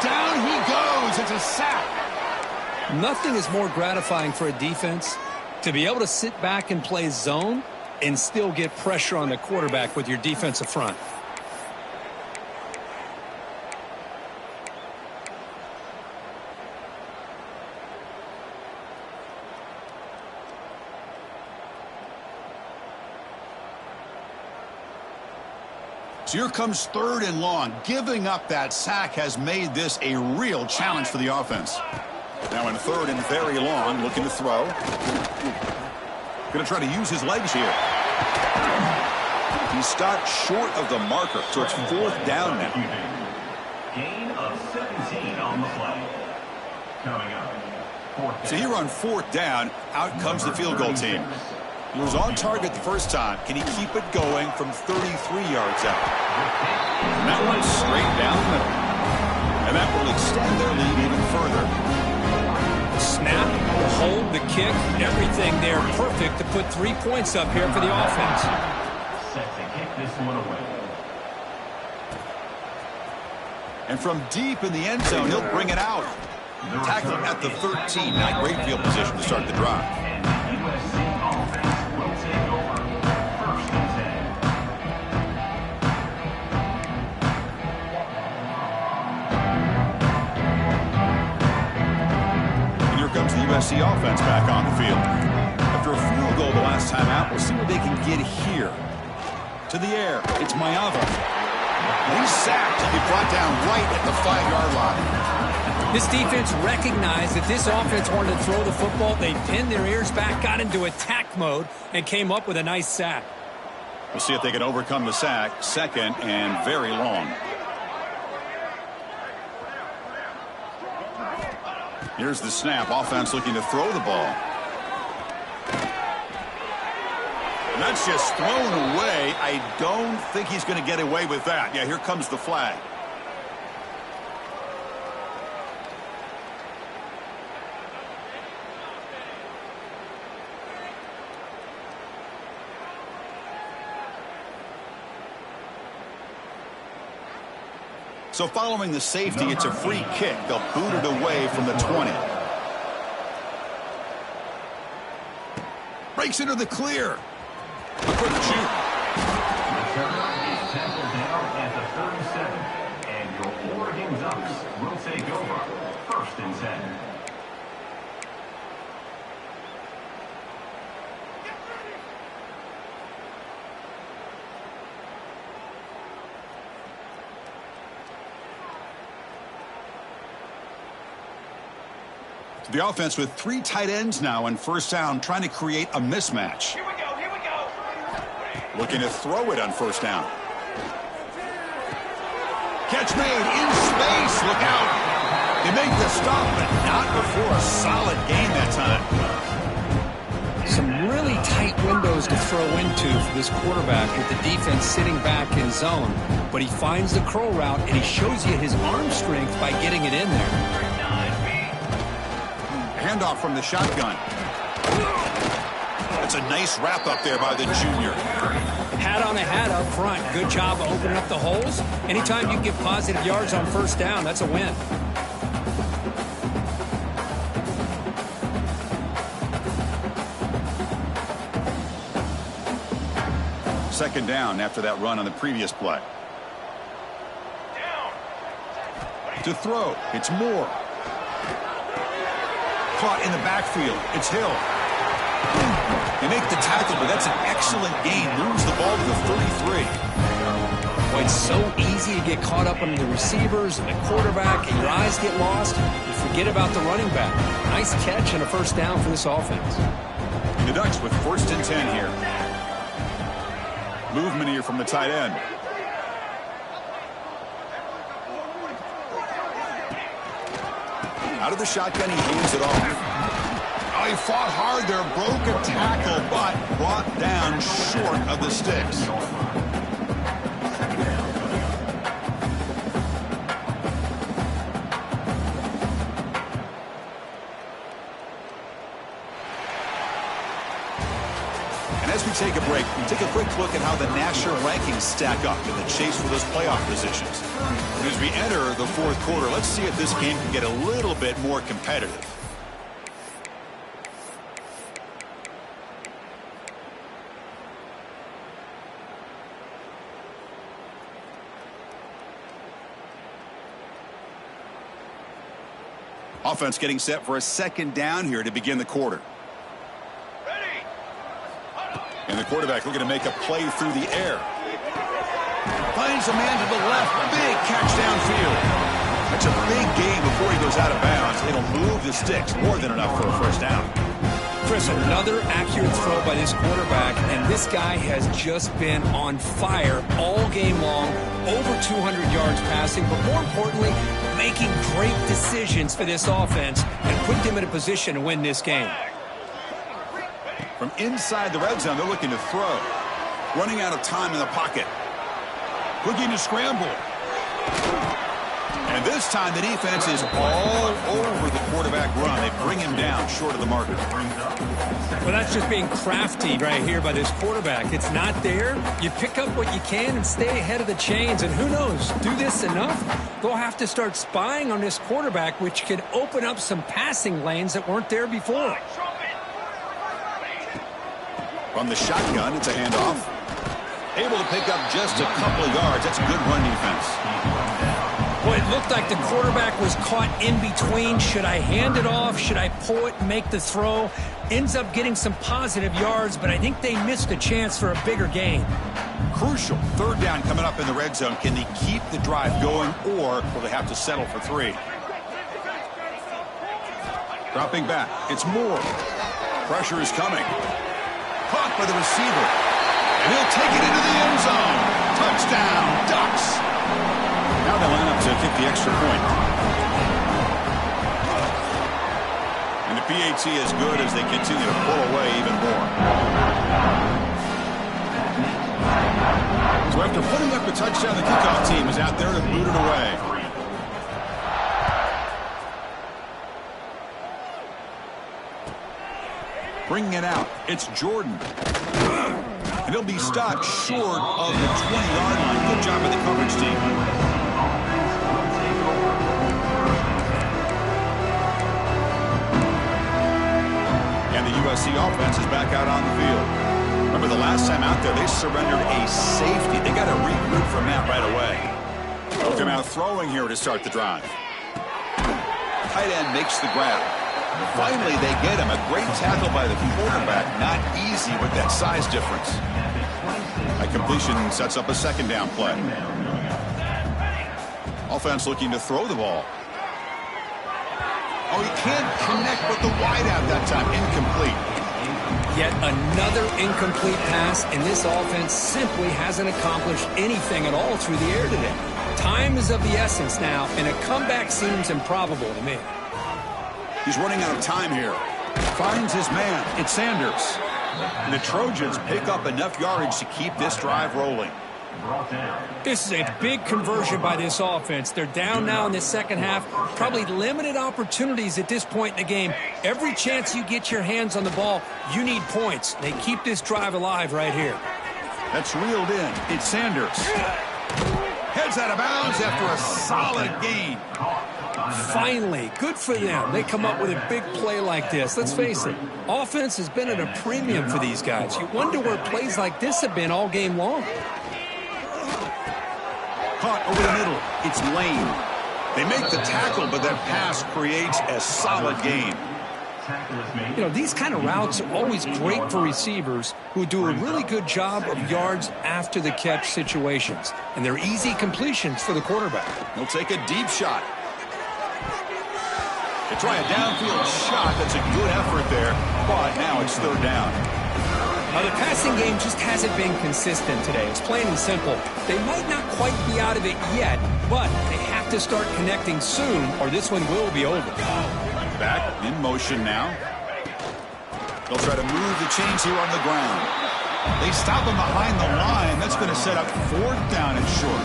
Down he goes. It's a sack. Nothing is more gratifying for a defense to be able to sit back and play zone and still get pressure on the quarterback with your defensive front. So here comes 3rd and long. Giving up that sack has made this a real challenge for the offense. Now in 3rd and very long, looking to throw. Going to try to use his legs here. He stopped short of the marker, so it's 4th down now. Gain of 17 on the play. Coming up. 4th down. So here on 4th down, out comes the field goal team. He was on target the first time. Can he keep it going from 33 yards out? And that one's straight down the middle. And that will extend their lead even further. Snap, the hold, the kick, everything there perfect to put 3 points up here for the offense. Set to kick this one away. And from deep in the end zone, he'll bring it out. Tackle at the 13. Not great field position to start the drive. And the USC offense will take over 1st and 10. And here comes the USC offense back on the field. After a field goal the last time out, we'll see what they can get here. To the air, it's Mayava. He's sacked. He'll be brought down right at the 5-yard line. This defense recognized that this offense wanted to throw the football. They pinned their ears back, got into attack mode, and came up with a nice sack. We'll see if they can overcome the sack. Second and very long. Here's the snap. Offense looking to throw the ball. And that's just thrown away. I don't think he's going to get away with that. Yeah, here comes the flag. So following the safety, it's a free kick. They'll boot it away from the 20. Breaks into the clear. A quick shoot. Returner is tackled down at the 37. And your Oregon Ducks will take over. 1st and 10. The offense with 3 tight ends now on 1st down, trying to create a mismatch. Here we go, here we go. Looking to throw it on 1st down. Catch made in space. Look out. They make the stop, but not before a solid gain that time. Some really tight windows to throw into for this quarterback with the defense sitting back in zone. But he finds the curl route, and he shows you his arm strength by getting it in there. Handoff from the shotgun. That's a nice wrap up there by the junior. Hat on a hat up front. Good job of opening up the holes. Anytime you can get positive yards on 1st down, that's a win. Second down after that run on the previous play. To throw, it's Moore. Caught in the backfield. It's Hill. They make the tackle, but that's an excellent gain. Moves the ball to the 33. Well, it's so easy to get caught up on the receivers and the quarterback, and your eyes get lost. You forget about the running back. Nice catch and a 1st down for this offense. The Ducks with 1st and 10 here. Movement here from the tight end. Out of the shotgun, he hands it off. Oh, he fought hard there, broke a tackle, but brought down short of the sticks. And as we take a break, we take a quick look at how the national rankings stack up in the chase for those playoff positions. And as we enter the 4th quarter, let's see if this game can get a little bit more competitive. Offense getting set for a 2nd down here to begin the quarter. And the quarterback looking to make a play through the air. Finds a man to the left. Big catch downfield. That's a big gain before he goes out of bounds. It'll move the sticks. More than enough for a 1st down. Chris, another accurate throw by this quarterback, and this guy has just been on fire all game long. Over 200 yards passing, but more importantly, making great decisions for this offense and put them in a position to win this game. From inside the red zone, they're looking to throw. Running out of time in the pocket. Looking to scramble. And this time the defense is all over the quarterback run. They bring him down short of the marker. Well, that's just being crafty right here by this quarterback. It's not there. You pick up what you can and stay ahead of the chains. And who knows, do this enough, they'll have to start spying on this quarterback, which could open up some passing lanes that weren't there before. From the shotgun, it's a handoff. Able to pick up just a couple of yards. That's a good run defense. Well, it looked like the quarterback was caught in between. Should I hand it off? Should I pull it and make the throw? Ends up getting some positive yards, but I think they missed a chance for a bigger gain. Crucial. 3rd down coming up in the red zone. Can they keep the drive going, or will they have to settle for 3? Dropping back. It's Moore. Pressure is coming. Caught by the receiver. And he'll take it into the end zone. Touchdown, Ducks. Now they line up to kick the extra point. And the PAT is good as they continue to pull away even more. So after putting up a touchdown, the kickoff team is out there to boot it away. Bringing it out, it's Jordan. And he'll be stopped short of the 20-yard line. Good job by the coverage team. And the USC offense is back out on the field. Remember the last time out there, they surrendered a safety. They got to regroup from that right away. They'll come out throwing here to start the drive. Tight end makes the grab. Finally, they get him. A great tackle by the quarterback. Not easy with that size difference. A completion sets up a second down play. Offense looking to throw the ball. Oh, he can't connect with the wideout that time. Incomplete. Yet another incomplete pass, and this offense simply hasn't accomplished anything at all through the air today. Time is of the essence now, and a comeback seems improbable to me. He's running out of time here. Finds his man. It's Sanders. And the Trojans pick up enough yardage to keep this drive rolling. This is a big conversion by this offense. They're down now in the second half. Probably limited opportunities at this point in the game. Every chance you get your hands on the ball, you need points. They keep this drive alive right here. That's reeled in. It's Sanders. Heads out of bounds after a solid gain. Finally, good for them. They come up with a big play like this. Let's face it, offense has been at a premium for these guys. You wonder where plays like this have been all game long. Caught over the middle. It's Lane. They make the tackle, but that pass creates a solid gain. You know, these kind of routes are always great for receivers who do a really good job of yards after the catch situations. And they're easy completions for the quarterback. He'll take a deep shot. They try a downfield shot. That's a good effort there, but now it's third down. Now, the passing game just hasn't been consistent today. It's plain and simple. They might not quite be out of it yet, but they have to start connecting soon, or this one will be over. Back in motion now. They'll try to move the chains here on the ground. They stop him behind the line. That's going to set up fourth down and short.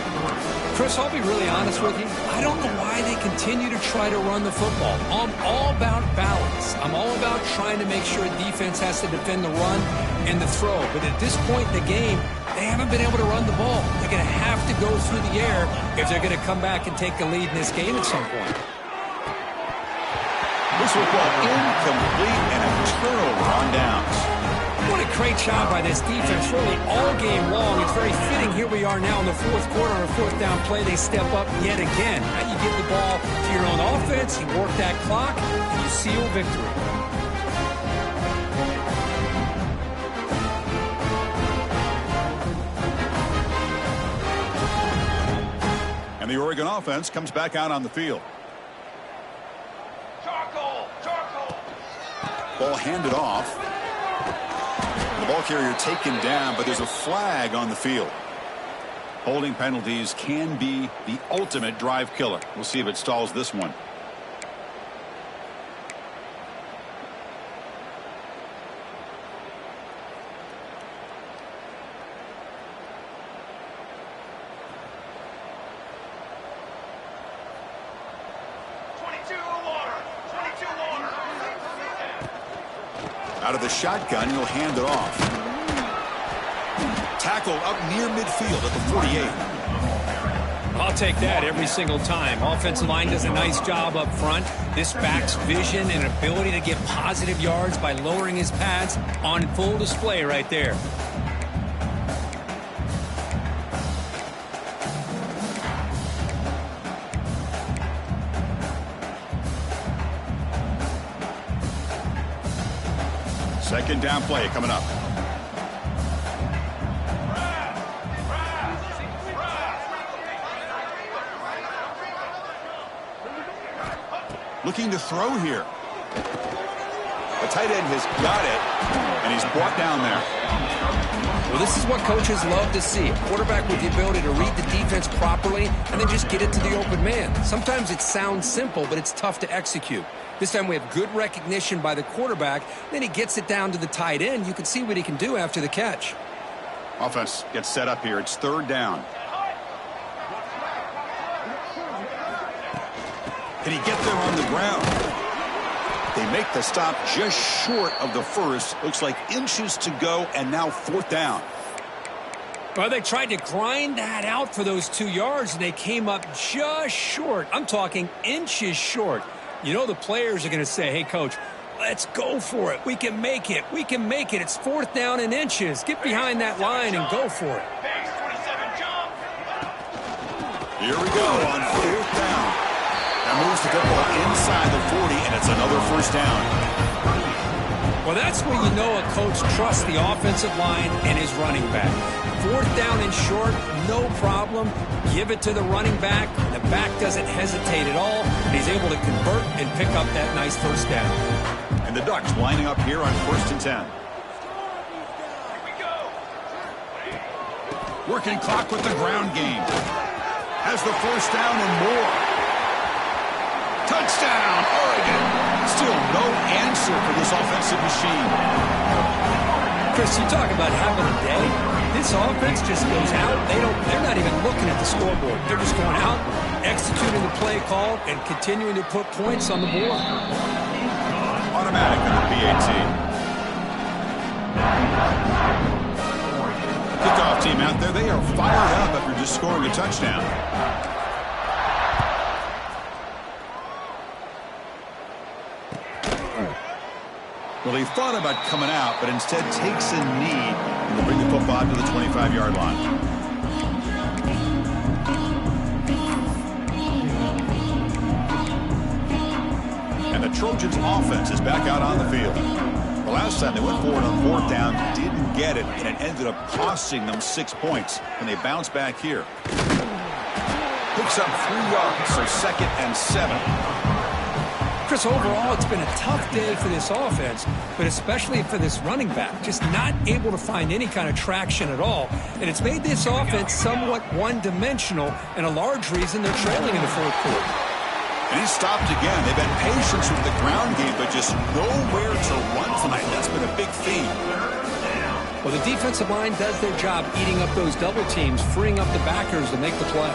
Chris, I'll be really honest with you. I don't know why they continue to try to run the football. I'm all about balance. I'm all about trying to make sure defense has to defend the run and the throw. But at this point in the game, they haven't been able to run the ball. They're going to have to go through the air if they're going to come back and take the lead in this game at some point. This will go incomplete and a turnover on downs. What a great job by this defense, really all game long. It's very fitting. Here we are now in the fourth quarter on a fourth down play. They step up yet again. Now you give the ball to your own offense, you work that clock, and you seal victory. And the Oregon offense comes back out on the field. Charcoal! Charcoal! Ball handed off. The ball carrier taken down, but there's a flag on the field. Holding penalties can be the ultimate drive killer. We'll see if it stalls this one. Out of the shotgun, he'll hand it off. Tackle up near midfield at the 48. I'll take that every single time. Offensive line does a nice job up front. This back's vision and ability to get positive yards by lowering his pads on full display right there. Second down play coming up. Looking to throw here. The tight end has got it, and he's brought down there. Well, this is what coaches love to see. A quarterback with the ability to read the defense properly and then just get it to the open man. Sometimes it sounds simple, but it's tough to execute. This time we have good recognition by the quarterback. Then he gets it down to the tight end. You can see what he can do after the catch. Offense gets set up here. It's third down. Can he get there on the ground? They make the stop just short of the first. Looks like inches to go, and now fourth down. Well, they tried to grind that out for those 2 yards, and they came up just short. I'm talking inches short. You know the players are going to say, hey, Coach, let's go for it. We can make it. We can make it. It's fourth down in inches. Get behind that line and go for it. Base 27 jump. Here we go on fourth down. That moves the football inside the 40, and it's another first down. Well, that's where you know a coach trusts the offensive line and his running back. Fourth down and short, no problem. Give it to the running back. The back doesn't hesitate at all. He's able to convert and pick up that nice first down. And the Ducks lining up here on 1st and 10. Here we go. Working clock with the ground game. Has the first down and more. Touchdown, Oregon. Still no answer for this offensive machine. Chris, you talk about having a day. This offense just goes out. They're not even looking at the scoreboard. They're just going out, executing the play call, and continuing to put points on the board. Automatic on the PAT. Kickoff team out there. They are fired up after just scoring a touchdown. Well, he thought about coming out, but instead takes a knee and will bring the football to the 25-yard line. And the Trojans' offense is back out on the field. The last time they went forward on fourth down, didn't get it, and it ended up costing them 6 points. And they bounce back here. Picks up 3 yards, so 2nd and 7. Chris, overall, it's been a tough day for this offense, but especially for this running back. Just not able to find any kind of traction at all. And it's made this offense somewhat one-dimensional, and a large reason they're trailing in the fourth quarter. And he stopped again. They've had patience with the ground game, but just nowhere to run tonight. That's been a big theme. Well, the defensive line does their job eating up those double teams, freeing up the backers to make the play.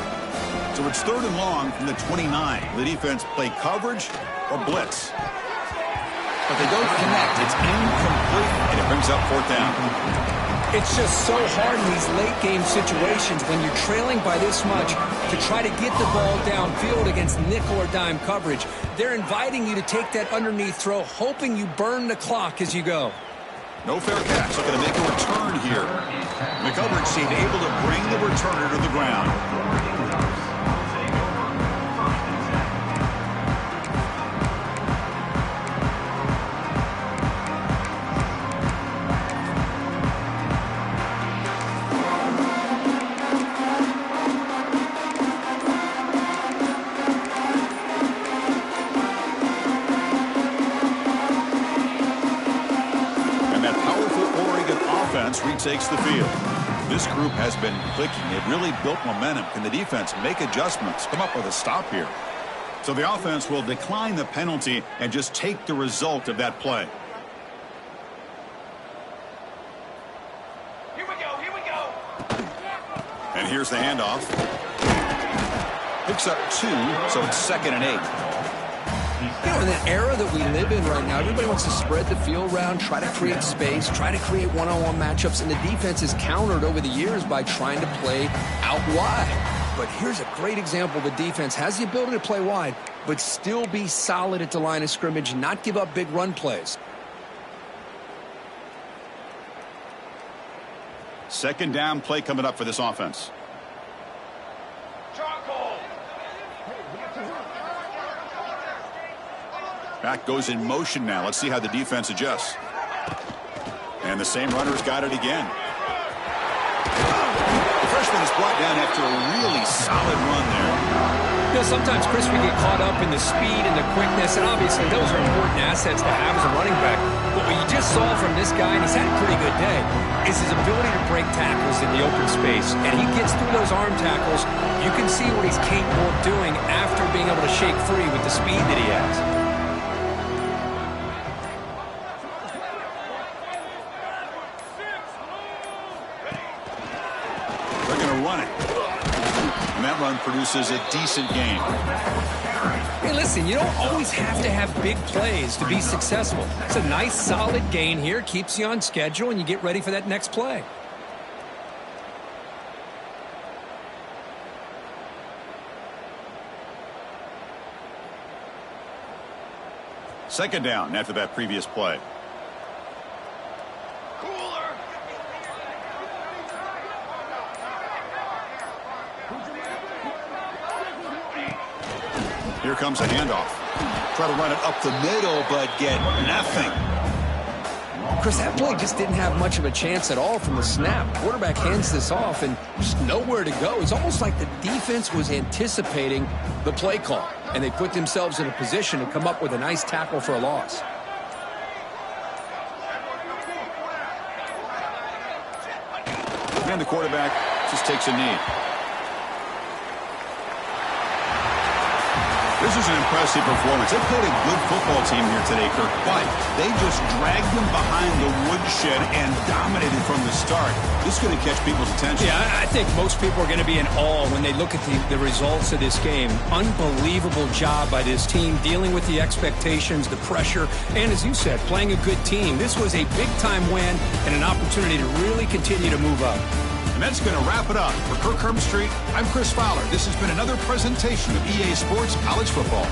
So it's 3rd and long from the 29. The defense play coverage or blitz. But they don't connect. It's incomplete, and it brings up 4th down. It's just so hard in these late-game situations when you're trailing by this much to try to get the ball downfield against nickel or dime coverage. They're inviting you to take that underneath throw, hoping you burn the clock as you go. No fair catch. Looking to make a return here. The coverage team able to bring the returner to the ground. Retakes the field. This group has been clicking. They've really built momentum. Can the defense make adjustments, come up with a stop here? So the offense will decline the penalty and just take the result of that play. Here we go. Here we go. And here's the handoff. Picks up 2, so it's 2nd and 8. You know, in the era that we live in right now, everybody wants to spread the field around, try to create space, try to create one-on-one matchups, and the defense is countered over the years by trying to play out wide. But here's a great example. The defense has the ability to play wide, but still be solid at the line of scrimmage, not give up big run plays. 2nd down play coming up for this offense. Back goes in motion now. Let's see how the defense adjusts. And the same runner's got it again. The freshman is brought down after a really solid run there. You know, sometimes, Chris, we get caught up in the speed and the quickness, and obviously those are important assets to have as a running back. But what you just saw from this guy, and he's had a pretty good day, is his ability to break tackles in the open space. And he gets through those arm tackles. You can see what he's capable of doing after being able to shake free with the speed that he has. They're going to run it. And that run produces a decent gain. Hey, listen, you don't always have to have big plays to be successful. It's a nice, solid gain here. Keeps you on schedule, and you get ready for that next play. Second down after that previous play. Here comes a handoff. Try to run it up the middle, but get nothing. Chris, that play just didn't have much of a chance at all from the snap. Quarterback hands this off and just nowhere to go. It's almost like the defense was anticipating the play call, and they put themselves in a position to come up with a nice tackle for a loss. And the quarterback just takes a knee. This is an impressive performance. They played a good football team here today, Kirk, but they just dragged them behind the woodshed and dominated from the start. This is going to catch people's attention. Yeah, I think most people are going to be in awe when they look at the results of this game. Unbelievable job by this team, dealing with the expectations, the pressure, and as you said, playing a good team. This was a big-time win and an opportunity to really continue to move up. And that's going to wrap it up. For Kirk Herbstreit, I'm Chris Fowler. This has been another presentation of EA Sports College Football.